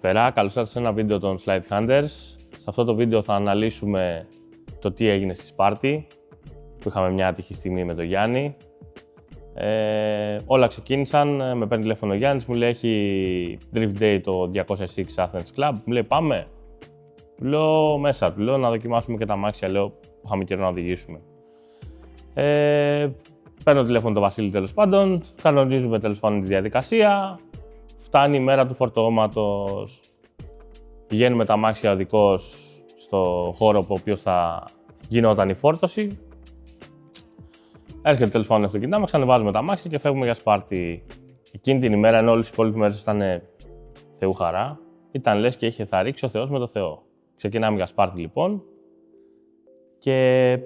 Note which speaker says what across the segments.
Speaker 1: Καλησπέρα, καλώς ήρθατε σε ένα βίντεο των Slide Hunters. Σε αυτό το βίντεο θα αναλύσουμε το τι έγινε στη Σπάρτη, που είχαμε μια άτυχη στιγμή με τον Γιάννη. Όλα ξεκίνησαν, με παίρνει τηλέφωνο ο Γιάννης, μου λέει έχει Drift Day το 206 Athens Club, μου λέει πάμε. Του λέω μέσα, του λέω να δοκιμάσουμε και τα αμάξια, λέω που είχαμε καιρό να οδηγήσουμε. Παίρνω τηλέφωνο τον Βασίλη τέλος πάντων, κανονίζουμε τέλος πάντων τη διαδικασία. Φτάνει η μέρα του φορτώματος, πηγαίνουμε τα αμάξια οδικός στο χώρο από ο οποίος θα γινόταν η φόρτωση. Έρχεται τέλος πάντων η αυτοκίνητα μας, ξανεβάζουμε τα αμάξια και φεύγουμε για Σπάρτη. Εκείνη την ημέρα, ενώ όλες οι υπόλοιπες μέρες ήταν Θεού χαρά, ήταν λες και θα ρίξει ο Θεός με το Θεό. Ξεκινάμε για Σπάρτη λοιπόν και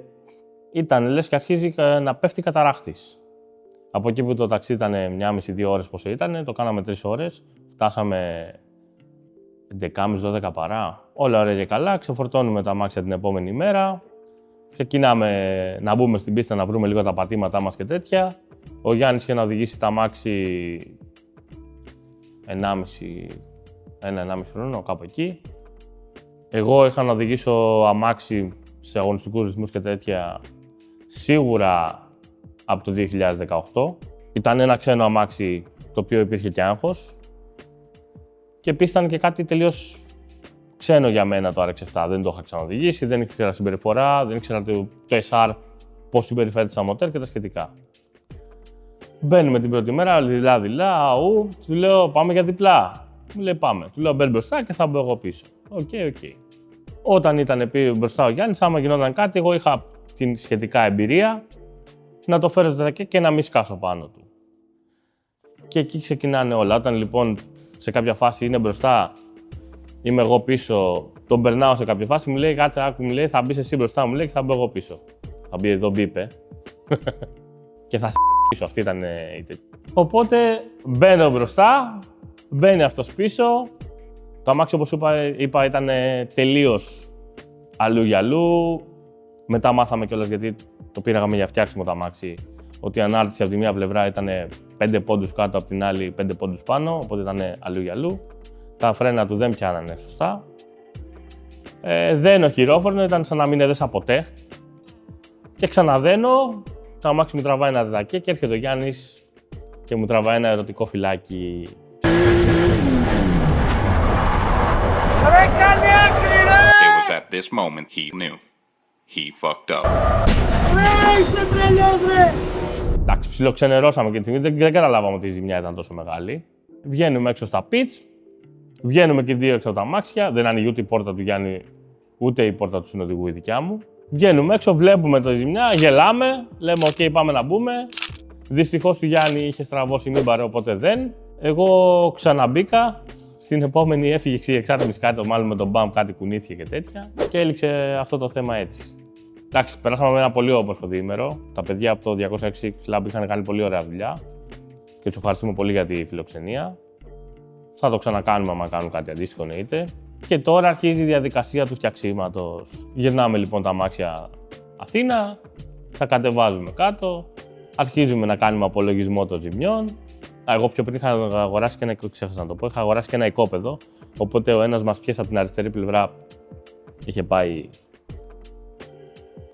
Speaker 1: ήταν λες και αρχίζει να πέφτει καταράχτης. Από εκεί που το ταξίδι ήταν 1,5-2 ώρες πόσο ήταν, το κάναμε 3 ώρες. Φτάσαμε 11.30-12 παρά. Όλα ωραία και καλά. Ξεφορτώνουμε τα αμάξια την επόμενη μέρα. Ξεκινάμε να μπούμε στην πίστα να βρούμε λίγο τα πατήματά μας και τέτοια. Ο Γιάννης είχε να οδηγήσει τα αμάξι 1,5 χρόνο, κάπου εκεί. Εγώ είχα να οδηγήσω αμάξι σε αγωνιστικούς ρυθμούς και τέτοια σίγουρα από το 2018. Ήταν ένα ξένο αμάξι το οποίο υπήρχε και άγχος. Και επίσης ήταν και κάτι τελείως ξένο για μένα το RX-7. Δεν το είχα ξαναοδηγήσει, δεν ήξερα συμπεριφορά, δεν ήξερα το SR πώς συμπεριφέρεται στα μοτέρ και τα σχετικά. Μπαίνουμε την πρώτη μέρα, δειλά, του λέω πάμε για διπλά. Μου λέει πάμε. Του λέω μπαίνει μπροστά και θα μπω εγώ πίσω. Οκ. Όταν ήταν μπροστά ο Γιάννης, άμα γινόταν κάτι, εγώ είχα την σχετικά εμπειρία να το φέρω και να μην σκάσω πάνω του. Και εκεί ξεκινάνε όλα. Όταν λοιπόν σε κάποια φάση είναι μπροστά, είμαι εγώ πίσω, τον περνάω σε κάποια φάση, μου λέει κάτσε, άκου, μου λέει θα μπεις εσύ μπροστά, μου λέει και θα μπω εγώ πίσω. Θα μπει εδώ μπίπε και θα πίσω, αυτή ήταν η τέτοια. Οπότε μπαίνω μπροστά, μπαίνει αυτός πίσω. Το αμάξι όπως είπα ήταν τελείως αλλού για αλλού. Μετά μάθαμε κιόλας γιατί το πήραμε για φτιάξιμο το αμάξι, ότι η ανάρτηση από τη μία πλευρά ήταν 5 πόντους κάτω, από την άλλη 5 πόντους πάνω, οπότε ήταν αλλού για αλλού. Τα φρένα του δεν πιάνανε σωστά. Δένω χειρόφρενο, ήταν σαν να μην έδεσα ποτέ. Και ξαναδένω, το αμάξι μου τραβάει ένα δεδακέ και έρχεται ο Γιάννης και μου τραβάει ένα ερωτικό φυλάκι.
Speaker 2: Ρε καλή άκρη ρε!
Speaker 3: It was at this moment he knew. He fucked up.
Speaker 2: Ρε είσαι τρελός ρε!
Speaker 1: Εντάξει, ψιλοξενερώσαμε και τη στιγμή, δεν καταλάβαμε ότι η ζημιά ήταν τόσο μεγάλη. Βγαίνουμε έξω στα pitch, βγαίνουμε και οι δύο έξω από τα αμάξια, δεν ανοίγει ούτε η πόρτα του Γιάννη, ούτε η πόρτα του συνοδηγού η δικιά μου. Βγαίνουμε έξω, βλέπουμε τη ζημιά, γελάμε, λέμε οκ, πάμε να μπούμε. Δυστυχώς του Γιάννη είχε στραβώσει μήμπαρο, οπότε δεν. Εγώ ξαναμπήκα. Στην επόμενη έφυγε εξάρτημης κάτι, μάλλον με τον μπαμ κάτι κουνήθηκε και τέτοια. Και έληξε αυτό το θέμα έτσι. Εντάξει, περάσαμε με ένα πολύ όμορφο διήμερο. Τα παιδιά από το 206 Club είχαν κάνει πολύ ωραία δουλειά και τους ευχαριστούμε πολύ για τη φιλοξενία. Θα το ξανακάνουμε άμα κάνουν κάτι αντίστοιχο, εννοείται. Και τώρα αρχίζει η διαδικασία του φτιαξίματος. Γυρνάμε λοιπόν τα αμάξια Αθήνα, τα κατεβάζουμε κάτω, αρχίζουμε να κάνουμε απολογισμό των ζημιών. Εγώ πιο πριν είχα αγοράσει και ξέχασα να το πω, είχα αγοράσει και ένα οικόπεδο, οπότε ο ένας μας πιέσε από την αριστερή πλευρά,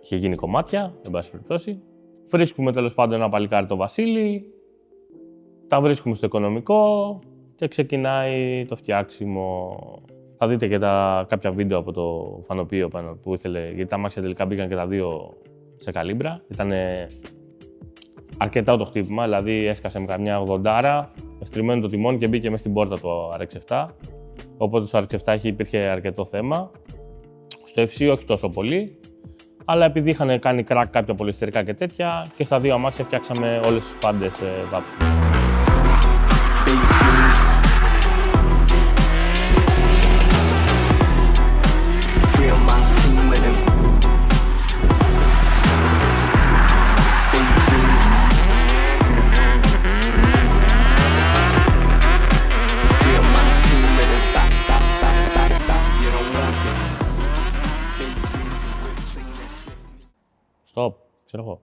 Speaker 1: είχε γίνει κομμάτια, εν πάση περιπτώσει. Βρίσκουμε τέλος πάντων ένα παλικάρι το Βασίλη, τα βρίσκουμε στο οικονομικό και ξεκινάει το φτιάξιμο. Θα δείτε και κάποια βίντεο από το φανοπείο που ήθελε, γιατί τα αμάξια τελικά μπήκαν και τα δύο σε καλύμπρα. Ήταν αρκετά το χτύπημα, δηλαδή έσκασε με καμιά 80, στριμμένο το τιμόνι και μπήκε μέσα στην πόρτα του RX-7. Οπότε στο RX-7 υπήρχε αρκετό θέμα. Στο FC όχι τόσο πολύ, αλλά επειδή είχαν κάνει crack κάποια πολυεστερικά και τέτοια, και στα δύο αμάξια φτιάξαμε όλες τις πάντες βάψιμες. Stop, ξέρω εγώ.